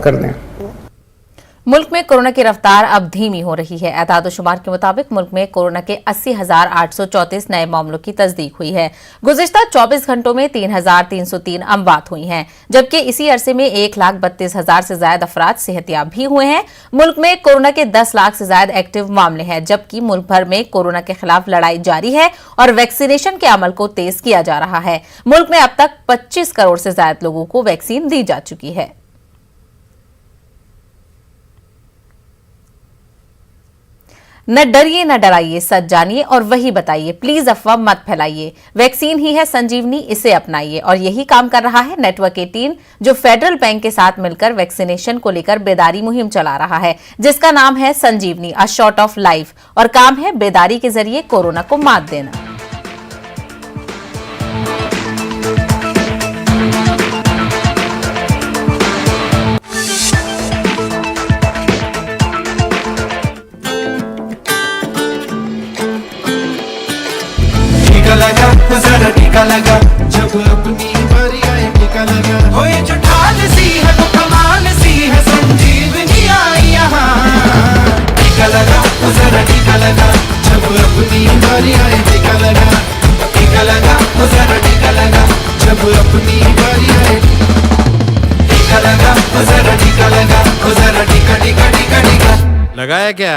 कर दें। मुल्क में कोरोना की रफ्तार अब धीमी हो रही है। एतादोशुमार के मुताबिक मुल्क में कोरोना के 80,834 नए मामलों की तस्दीक हुई है। गुज़िश्ता 24 घंटों में 3,303 अमवात हुई हैं, जबकि इसी अरसे में 1,32,000 से ज्यादा अफराद सेहतयाब भी हुए हैं। मुल्क में कोरोना के 10 लाख से ज्यादा एक्टिव मामले हैं, जबकि मुल्क भर में कोरोना के खिलाफ लड़ाई जारी है और वैक्सीनेशन के अमल को तेज किया जा रहा है। मुल्क में अब तक 25 करोड़ से ज्यादा लोगों को वैक्सीन दी जा चुकी है। न डरिए न डराइए, सच जानिए और वही बताइए, प्लीज अफवाह मत फैलाइए। वैक्सीन ही है संजीवनी, इसे अपनाइए। और यही काम कर रहा है नेटवर्क 18, जो फेडरल बैंक के साथ मिलकर वैक्सीनेशन को लेकर बेदारी मुहिम चला रहा है, जिसका नाम है संजीवनी, अ शॉट ऑफ लाइफ। और काम है बेदारी के जरिए कोरोना को मात देना। लगा जरा टीका लगा, जब अपनी बारी आए टीका लगा। हो ये जो ढाल सी है वो कमाल सी है, संजीवनी आई यहाँ। टीका लगा जरा टीका लगा, जब अपनी बारी आए टीका लगा। टीका लगा जरा टीका लगा, जब अपनी बारी आए। टीका लगा जरा टीका लगा, जरा टीका टीका टीका टीका। लगाया क्या?